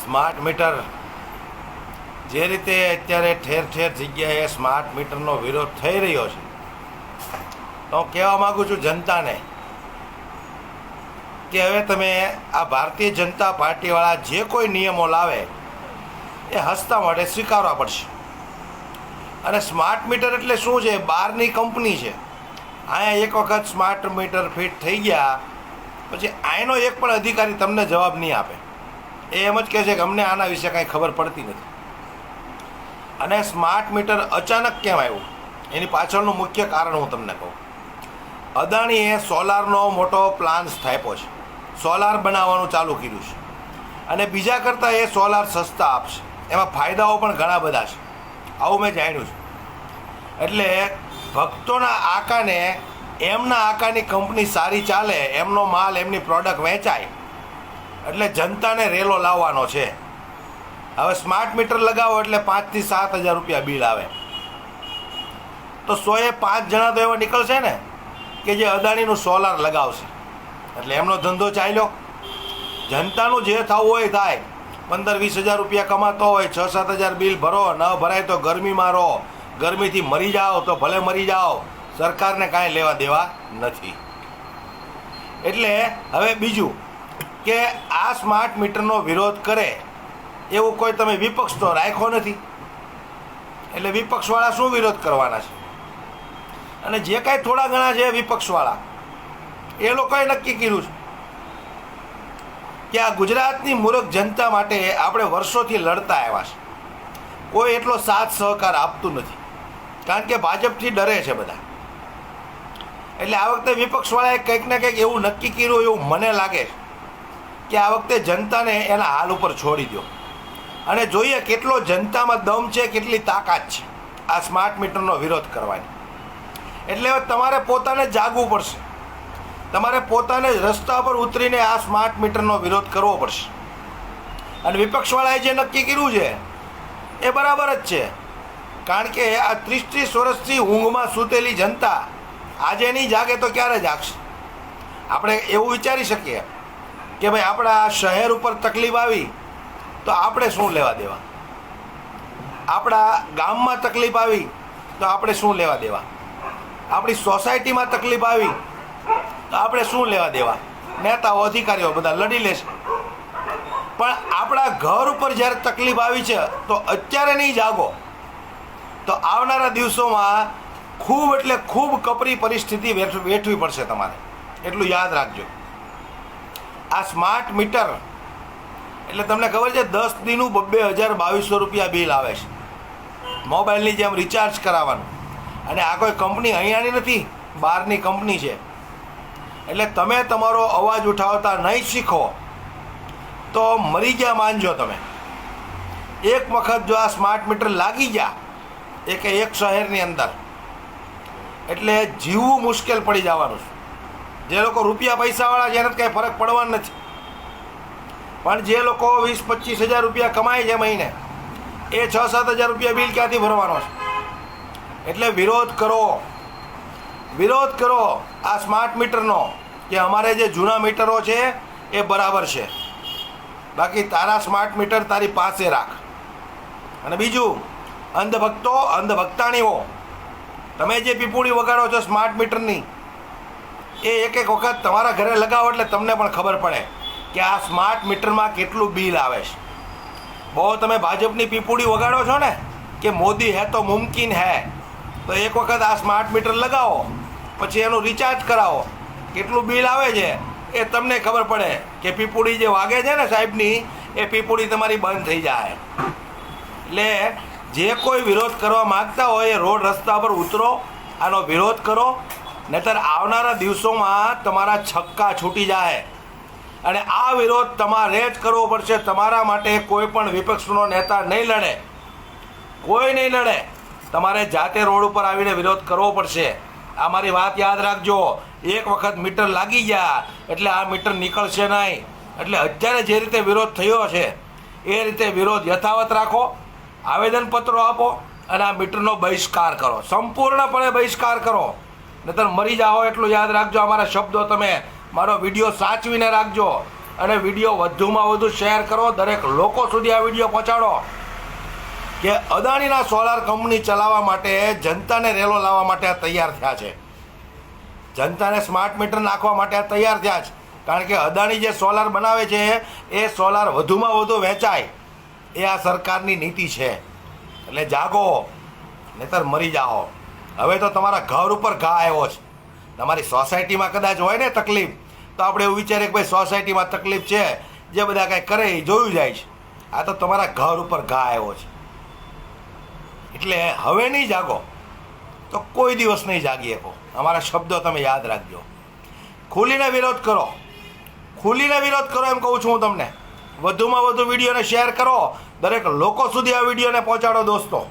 Smart meter જે રીતે અત્યારે ઠેર ઠેર જગ્યાએ સ્માર્ટ મીટરનો વિરોધ થઈ રહ્યો છે, તો હું કહેવા માગું છું જનતાને કે હવે તમે આ ભારતીય જનતા પાર્ટીવાળા જે કોઈ નિયમો લાવે એ હસતા માટે સ્વીકારવા પડશે. અને સ્માર્ટ મીટર એટલે શું છે? બહારની કંપની છે. અહીંયા એક વખત સ્માર્ટ મીટર ફિટ થઈ ગયા પછી અહીંનો એક પણ અધિકારી તમને જવાબ નહીં આપે. એ એમ જ કહે છે કે અમને આના વિશે કાંઈ ખબર પડતી નથી. અને સ્માર્ટ મીટર અચાનક કેમ આવ્યું એની પાછળનું મુખ્ય કારણ હું તમને કહું. અદાણીએ સોલારનો મોટો પ્લાન સ્થાપ્યો છે, સોલાર બનાવવાનું ચાલુ કર્યું છે અને બીજા કરતાં એ સોલાર સસ્તા આપશે. એમાં ફાયદાઓ પણ ઘણા બધા છે, આવું મેં જાણ્યું છે. એટલે ભક્તોના આકાને એમના આકાની કંપની સારી ચાલે, એમનો માલ એમની પ્રોડક્ટ વેચાય એટલે જનતાને રેલો લાવવાનો છે. હવે સ્માર્ટ મીટર લગાવો એટલે 5,000 થી 7,000 રૂપિયા બિલ આવે. તો 105 જણા તો એવા નીકળશે ને કે જે અદાણીનું સોલાર લગાવશે, એટલે એમનો ધંધો ચાલ્યો. જનતાનું જે થવું હોય થાય. 15-20 હજાર રૂપિયા કમાતો હોય, 6-7 હજાર બિલ ભરો, ન ભરાય તો ગરમીમાં રહો, ગરમીથી મરી જાઓ તો ભલે મરી જાઓ, સરકારને કાંઈ લેવા દેવા નથી. એટલે હવે બીજું કે આ સ્માર્ટ મીટરનો વિરોધ કરે એવું કોઈ તમે વિપક્ષ તો રાખ્યો નથી, એટલે વિપક્ષવાળા શું વિરોધ કરવાના છે? અને જે કાંઈ થોડા ઘણા છે વિપક્ષવાળા, એ લોકોએ નક્કી કર્યું છે કે આ ગુજરાતની મૂર્ખ જનતા માટે આપણે વર્ષોથી લડતા આવ્યા છે. કોઈ એટલો સાથ સહકાર આપતું નથી, કારણ કે ભાજપથી ડરે છે બધા. એટલે આ વખતે વિપક્ષવાળાએ કંઈક ને કંઈક એવું નક્કી કર્યું એવું મને લાગે છે કે આ વખતે જનતાને એના હાલ ઉપર છોડી દો અને જોઈએ કેટલો જનતામાં દમ છે, કેટલી તાકાત છે આ સ્માર્ટ મીટરનો વિરોધ કરવાની. એટલે હવે તમારે પોતાને જાગવું પડશે, તમારે પોતાને રસ્તા પર ઉતરીને આ સ્માર્ટ મીટરનો વિરોધ કરવો પડશે. અને વિપક્ષવાળાએ જે નક્કી કર્યું છે એ બરાબર જ છે, કારણ કે આ 30-30 વર્ષથી ઊંઘમાં સૂતેલી જનતા આજે નહીં જાગે તો ક્યારે જાગશે? આપણે એવું વિચારી શકીએ કે ભાઈ આપણા શહેર ઉપર તકલીફ આવી તો આપણે શું લેવા દેવા? આપણા ગામમાં તકલીફ આવી તો આપણે શું લેવા દેવા? આપણી સોસાયટીમાં તકલીફ આવી તો આપણે શું લેવા દેવા? નેતાઓ અધિકારીઓ બધા લડી લેશે. પણ આપણા ઘર ઉપર જ્યારે તકલીફ આવી છે તો અત્યારે નહીં જાગો તો આવનારા દિવસોમાં ખૂબ એટલે ખૂબ કપરી પરિસ્થિતિ વેઠવી પડશે તમારે. એટલું યાદ રાખજો. આ સ્માર્ટ મીટર એટલે તમને ખબર છે 10 દીનું 2,222 રૂપિયા બિલ આવે છે, મોબાઈલની જેમ રિચાર્જ કરાવવાનું. અને આ કોઈ કંપની અહીંયાની નથી, બહારની કંપની છે. એટલે તમે તમારો અવાજ ઉઠાવતા નહીં શીખો તો મરી ગયા માનજો તમે. એક વખત જો આ સ્માર્ટ મીટર લાગી ગયા એક શહેરની અંદર એટલે જીવવું મુશ્કેલ પડી જવાનું છે. જે લોકો રૂપિયા પૈસાવાળા છે એને તો કાંઈ ફરક પડવાનો નથી, પણ જે લોકો 20-25 હજાર રૂપિયા કમાય છે મહિને, એ 6-7 હજાર રૂપિયા બિલ ક્યાંથી ભરવાનો છે? એટલે વિરોધ કરો, વિરોધ કરો આ સ્માર્ટ મીટરનો કે અમારે જે જૂના મીટરો છે એ બરાબર છે, બાકી તારા સ્માર્ટ મીટર તારી પાસે રાખ. અને બીજું, અંધભક્તો અંધભક્તાણીઓ, તમે જે પીપુડી વગાડો છો સ્માર્ટ મીટરની, એ એક વખત તમારા ઘરે લગાવો એટલે તમને પણ ખબર પડે કે આ સ્માર્ટ મીટરમાં કેટલું બિલ આવે છે. બહુ તમે ભાજપની પીપુડી વગાડો છો ને કે મોદી હે તો મુમકિન હે, તો એક વખત આ સ્માર્ટ મીટર લગાવો પછી એનું રિચાર્જ કરાવો, કેટલું બિલ આવે છે એ તમને ખબર પડે કે પીપુડી જે વાગે છે ને સાહેબની, એ પીપુડી તમારી બંધ થઈ જાય. એટલે જે કોઈ વિરોધ કરવા માગતા હોય એ રોડ રસ્તા પર ઉતરો, આનો વિરોધ કરો, નહીંતર આવનારા દિવસોમાં તમારા છક્કા છૂટી જાય. અને આ વિરોધ તમારે જ કરવો પડશે. તમારા માટે કોઈ પણ વિપક્ષનો નેતા નહીં લડે, કોઈ નહીં લડે. તમારે જાતે રોડ ઉપર આવીને વિરોધ કરવો પડશે. આ મારી વાત યાદ રાખજો. એક વખત મીટર લાગી ગયા એટલે આ મીટર નીકળશે નહીં. એટલે અત્યારે જે રીતે વિરોધ થયો છે એ રીતે વિરોધ યથાવત રાખો, આવેદનપત્રો આપો અને આ મીટરનો બહિષ્કાર કરો, સંપૂર્ણપણે બહિષ્કાર કરો, નહીંતર મરી જાઓ. એટલું યાદ રાખજો. અમારા શબ્દો તમે મારો વિડીયો સાચવીને રાખજો અને વિડીયો વધુમાં વધુ શેર કરો, દરેક લોકો સુધી આ વિડીયો પહોંચાડો કે અદાણીના સોલાર કંપની ચલાવવા માટે જનતાને રેલો લાવવા માટે આ તૈયાર થયા છે, જનતાને સ્માર્ટ મીટર નાખવા માટે આ તૈયાર થયા છે. કારણ કે અદાણી જે સોલાર બનાવે છે એ સોલાર વધુમાં વધુ વેચાય, એ આ સરકારની નીતિ છે. એટલે જાગો, નહીતર મરી જાઓ. હવે તો તમારા ઘર ઉપર ઘા આવ્યો છે. તમારી સોસાયટીમાં કદાચ હોય ને તકલીફ, તો આપણે એવું વિચારીએ કે ભાઈ સોસાયટીમાં તકલીફ છે, જે બધા કાંઈ કરે એ જોયું જાય છે. આ તો તમારા ઘર ઉપર ઘા આવ્યો છે. એટલે હવે નહીં જાગો તો કોઈ દિવસ નહીં જાગી શકો. અમારા શબ્દો તમે યાદ રાખજો. ખુલીને વિરોધ કરો, ખુલીને વિરોધ કરો એમ કહું છું હું તમને. વધુમાં વધુ વિડીયોને શેર કરો, દરેક લોકો સુધી આ વિડીયોને પહોંચાડો દોસ્તો.